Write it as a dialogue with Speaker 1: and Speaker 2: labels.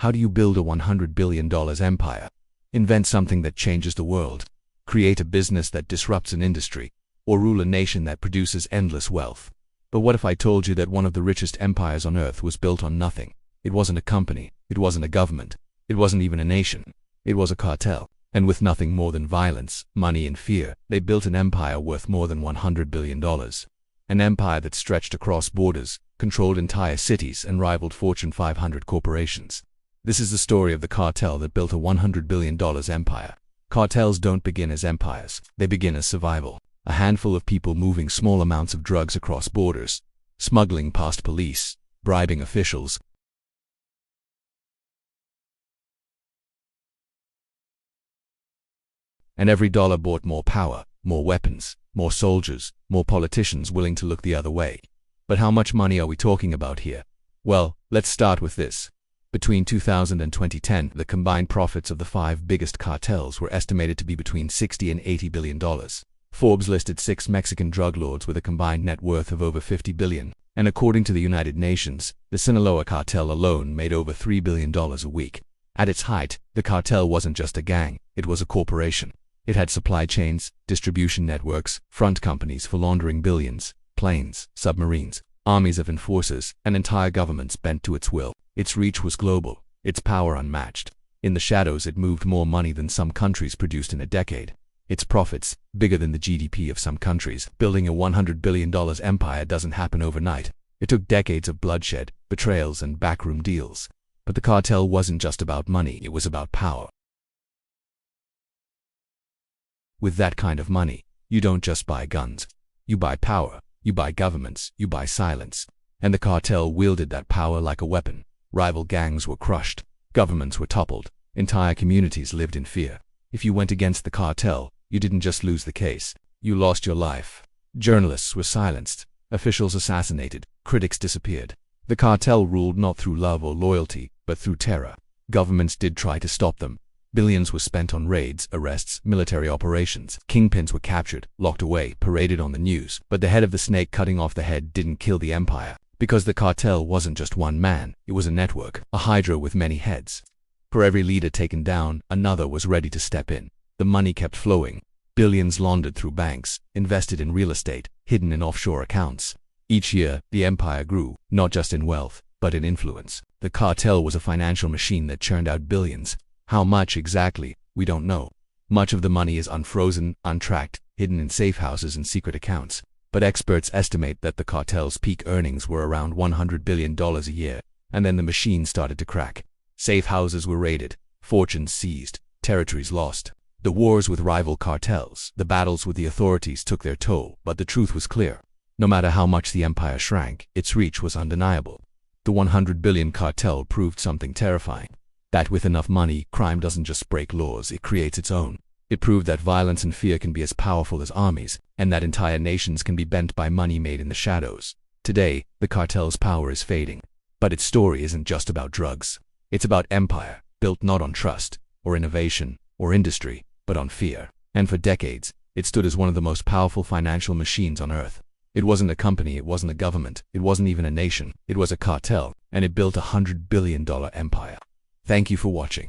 Speaker 1: How do you build a $100 billion empire? Invent something that changes the world, create a business that disrupts an industry, or rule a nation that produces endless wealth. But what if I told you that one of the richest empires on earth was built on nothing? It wasn't a company, it wasn't a government, it wasn't even a nation. It was a cartel. And with nothing more than violence, money, and fear, they built an empire worth more than $100 billion. An empire that stretched across borders, controlled entire cities, and rivaled Fortune 500 corporations. This is the story of the cartel that built a $100 billion empire. Cartels don't begin as empires, they begin as survival. A handful of people moving small amounts of drugs across borders, smuggling past police, bribing officials, and every dollar bought more power, more weapons, more soldiers, more politicians willing to look the other way. But how much money are we talking about here? Well, let's start with this. Between 2000 and 2010, the combined profits of the 5 biggest cartels were estimated to be between $60 and $80 billion. Forbes listed 6 Mexican drug lords with a combined net worth of over $50 billion. And according to the United Nations, the Sinaloa cartel alone made over $3 billion a week. At its height, the cartel wasn't just a gang, it was a corporation. It had supply chains, distribution networks, front companies for laundering billions, planes, submarines, armies of enforcers, and entire governments bent to its will. Its reach was global, its power unmatched. In the shadows, it moved more money than some countries produced in a decade. Its profits, bigger than the GDP of some countries. Building a $100 billion empire doesn't happen overnight. It took decades of bloodshed, betrayals, and backroom deals. But the cartel wasn't just about money, it was about power. With that kind of money, you don't just buy guns. You buy power, you buy governments, you buy silence. And the cartel wielded that power like a weapon. Rival gangs were crushed, governments were toppled, entire communities lived in fear. If you went against the cartel, you didn't just lose the case, you lost your life. Journalists were silenced, officials assassinated, critics disappeared. The cartel ruled not through love or loyalty, but through terror. Governments did try to stop them. Billions were spent on raids, arrests, military operations. Kingpins were captured, locked away, paraded on the news. But the head of the snake cutting off the head didn't kill the empire. Because the cartel wasn't just one man, it was a network, a hydra with many heads. For every leader taken down, another was ready to step in. The money kept flowing. Billions laundered through banks, invested in real estate, hidden in offshore accounts. Each year, the empire grew, not just in wealth, but in influence. The cartel was a financial machine that churned out billions. How much exactly, we don't know. Much of the money is unfrozen, untracked, hidden in safe houses and secret accounts. But experts estimate that the cartel's peak earnings were around $100 billion a year, and then the machine started to crack. Safe houses were raided, fortunes seized, territories lost. The wars with rival cartels, the battles with the authorities took their toll, but the truth was clear. No matter how much the empire shrank, its reach was undeniable. The $100 billion cartel proved something terrifying. That with enough money, crime doesn't just break laws, it creates its own. It proved that violence and fear can be as powerful as armies, and that entire nations can be bent by money made in the shadows. Today, the cartel's power is fading. But its story isn't just about drugs. It's about empire, built not on trust, or innovation, or industry, but on fear. And for decades, it stood as one of the most powerful financial machines on earth. It wasn't a company, it wasn't a government, it wasn't even a nation. It was a cartel, and it built a $100 billion empire. Thank you for watching.